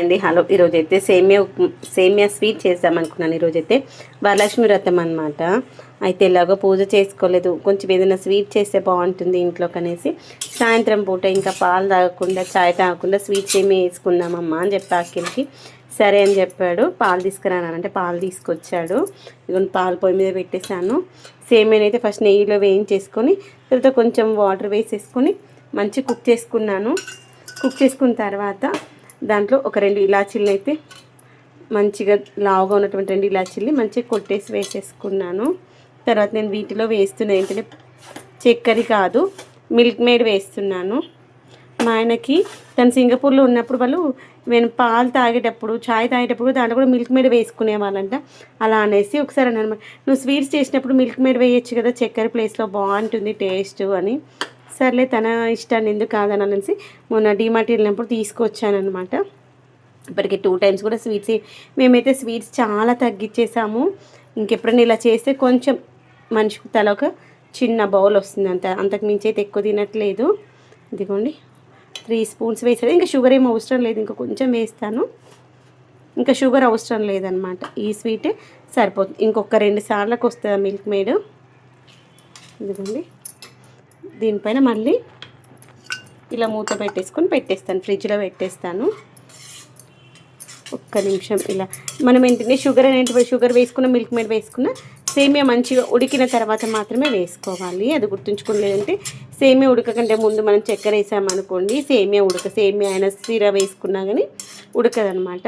అండి హలో, ఈరోజైతే సేమియా స్వీట్ చేద్దామనుకున్నాను. ఈరోజైతే వరలక్ష్మి వ్రతం అనమాట. అయితే ఎలాగో పూజ చేసుకోలేదు, కొంచెం ఏదైనా స్వీట్ చేస్తే బాగుంటుంది ఇంట్లోకి అనేసి సాయంత్రం పూట ఇంకా పాలు తాగకుండా చాయ్ తాగకుండా స్వీట్ సేమియా వేసుకుందామమ్మా అని చెప్పి అఖిల్కి సరే అని చెప్పాడు. పాలు తీసుకురానంటే పాలు తీసుకొచ్చాడు. ఇదిగోండి పాలు పొయ్యి మీద పెట్టేశాను. సేమియాని అయితే ఫస్ట్ నెయ్యిలో వేయించేసుకొని తర్వాత కొంచెం వాటర్ వేసేసుకొని మంచి కుక్ చేసుకున్నాను. కుక్ చేసుకున్న తర్వాత దాంట్లో ఒక 2 ఇలాచీలను అయితే మంచిగా లావుగా ఉన్నటువంటి 2 ఇలాచీల్ని మంచిగా కొట్టేసి వేసేసుకున్నాను. తర్వాత నేను వీటిలో వేస్తున్నా ఏంటంటే చక్కెర కాదు, మిల్క్ మేడ్ వేస్తున్నాను. మా ఆయనకి తను సింగపూర్లో ఉన్నప్పుడు వాళ్ళు నేను పాలు తాగేటప్పుడు చాయ్ తాగేటప్పుడు దాంట్లో కూడా మిల్క్ మేడ్ వేసుకునేవాళ్ళంట. అలా అనేసి ఒకసారి అన్నమాట, నువ్వు స్వీట్స్ చేసినప్పుడు మిల్క్ మేడ్ వేయచ్చు కదా, చక్కెర ప్లేస్లో బాగుంటుంది టేస్ట్ అని. సర్లే తన ఇష్టాన్ని ఎందుకు కాదని అనేసి మొన్న డీమార్ట్ వెళ్ళినప్పుడు తీసుకొచ్చానమాట. ఇప్పటికి 2 టైమ్స్ కూడా స్వీట్స్ మేమైతే స్వీట్స్ చాలా తగ్గించేసాము. ఇంకెప్పుడైనా ఇలా చేస్తే కొంచెం మనిషికి తల ఒక చిన్న బౌల్ వస్తుంది, అంతకు మించి అయితే ఎక్కువ తినట్లేదు. ఇదిగోండి 3 స్పూన్స్ వేసాడు. ఇంకా షుగర్ ఏం అవసరం లేదు, ఇంకా కొంచెం వేస్తాను. ఇంకా షుగర్ అవసరం లేదనమాట, ఈ స్వీటే సరిపోతుంది. ఇంకొక 2 సార్లకు వస్తుంది మిల్క్ మేడ్. ఇదిగోండి దీనిపైన మళ్ళీ ఇలా మూత పెట్టేస్తాను, ఫ్రిడ్జ్లో పెట్టేస్తాను. ఒక్క నిమిషం ఇలా మనం ఏంటంటే షుగర్ వేసుకున్న మిల్క్ మేడ్ వేసుకున్న సేమియా మంచిగా ఉడికిన తర్వాత మాత్రమే వేసుకోవాలి. అది గుర్తుంచుకోలేదంటే సేమియా ఉడకకంటే ముందు మనం చక్కెర వేసామనుకోండి సేమియా అయినా సిరా వేసుకున్నా కానీ ఉడకదనమాట.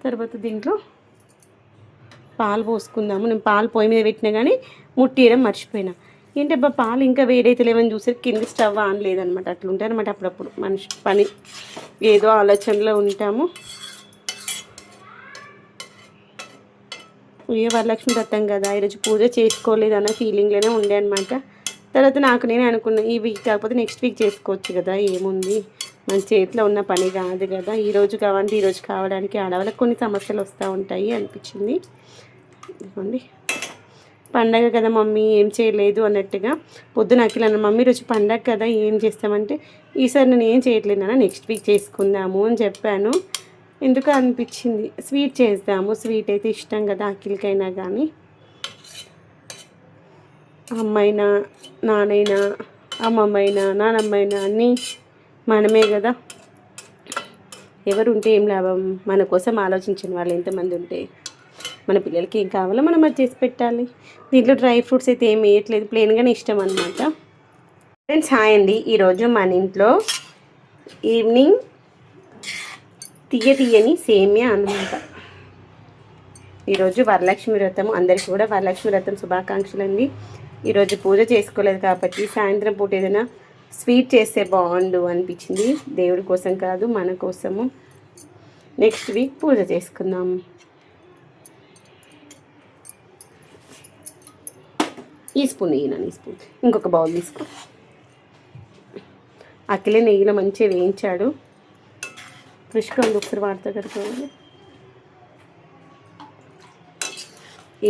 తర్వాత దీంట్లో పాలు పోసుకుందాము. నేను పాలు పొయ్యి మీద పెట్టినా కానీ ముట్టియడం మర్చిపోయినా. ఏంటబ్బా పాలు ఇంకా వేడైతే లేవని చూసి కింద స్టవ్ ఆన్ లేదనమాట. అట్లా ఉంటాయి అనమాట అప్పుడప్పుడు మనిషి పని, ఏదో ఆలోచనలో ఉంటాము. వరలక్ష్మి వ్రతం కదా, ఈరోజు పూజ చేసుకోలేదు అన్న ఫీలింగ్లోనే ఉండే అనమాట. తర్వాత నాకు నేనే అనుకున్నా, ఈ వీక్ కాకపోతే నెక్స్ట్ వీక్ చేసుకోవచ్చు కదా, ఏముంది మన చేతిలో ఉన్న పని కాదు కదా, ఈరోజు కావాలంటే ఈరోజు కావడానికి ఆడవాళ్ళకి కొన్ని సమస్యలు వస్తూ ఉంటాయి అనిపించింది. ఇదిగోండి పండగ కదా మమ్మీ ఏం చేయలేదు అన్నట్టుగా పొద్దున అఖిల్ అన్న, మమ్మీ రోజు పండగ కదా ఏం చేస్తామంటే ఈసారి నేను ఏం చేయట్లేదు అన్న, నెక్స్ట్ వీక్ చేసుకుందాము అని చెప్పాను. ఎందుకు అనిపించింది స్వీట్ చేద్దాము, స్వీట్ అయితే ఇష్టం కదా అఖిల్కైనా కానీ. అమ్మైనా నానైనా అమ్మమ్మైనా నానమ్మైనా అన్నీ మనమే కదా, ఎవరు ఉంటే ఏం లాభం, మన కోసం ఆలోచించిన వాళ్ళు ఎంతమంది ఉంటే మన పిల్లలకి ఏం కావాలో మనం అది చేసి పెట్టాలి. దీంట్లో డ్రై ఫ్రూట్స్ అయితే ఏం వేయట్లేదు, ప్లెయిన్గానే ఇష్టం అనమాట. ఫ్రెండ్స్ హాయ్ అండి, ఈరోజు మన ఇంట్లో ఈవినింగ్ తీయని సేమియా అనమాట. ఈరోజు వరలక్ష్మి వ్రతం, అందరికీ కూడా వరలక్ష్మి వ్రతం శుభాకాంక్షలు అండి. ఈరోజు పూజ చేసుకోలేదు కాబట్టి సాయంత్రం పూట ఏదైనా స్వీట్ చేస్తే బాగుండు అనిపించింది. దేవుడి కోసం కాదు మన కోసము. నెక్స్ట్ వీక్ పూజ చేసుకుందాం. ఈ స్పూన్ ఇంకొక బౌల్ తీసుకో. అఖిలే నెయ్యిలో మంచిగా వేయించాడు. ఫ్రెష్గా ఉంది, ఒకసారి వాడతా కడుక్కోవాలి.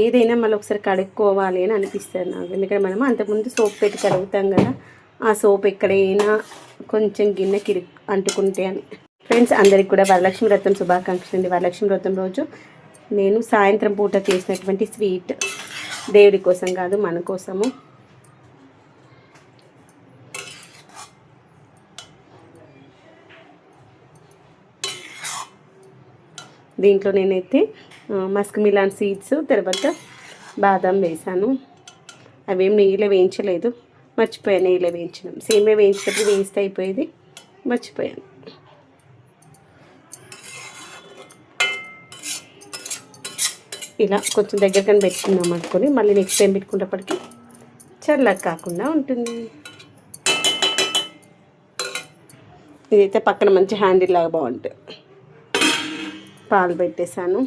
ఏదైనా మళ్ళీ ఒకసారి కడుక్కోవాలి అని అనిపిస్తుంది నాకు, ఎందుకంటే మనం అంతకుముందు సోప్ పెట్టి కడుగుతాం కదా, ఆ సోప్ ఎక్కడైనా కొంచెం గిన్నెకి అంటుకుంటే అని. ఫ్రెండ్స్ అందరికి కూడా వరలక్ష్మి వ్రతం శుభాకాంక్షలు అండి. వరలక్ష్మి వ్రతం రోజు నేను సాయంత్రం పూట చేసినటువంటి స్వీట్ దేవుడి కోసం కాదు మన కోసము. దీంట్లో నేనైతే మస్క్ మిలాన్ సీడ్స్ తర్వాత బాదం వేసాను. అవేం నెయ్యిలో వేయించలేదు, మర్చిపోయాను నెయ్యిలో వేయించడం. సేమే వేయించేటప్పుడు వేస్ట్ అయిపోయేది, మర్చిపోయాను. ఇలా కొంచెం దగ్గరకని పెట్టుకుందాం అనుకొని మళ్ళీ నెక్స్ట్ టైం పెట్టుకునేటప్పటికి చల్లగా కాకుండా ఉంటుంది. ఇదైతే పక్కన మంచి హ్యాండిల్ లాగా బాగుంటుంది. పాలు పెట్టేశాను.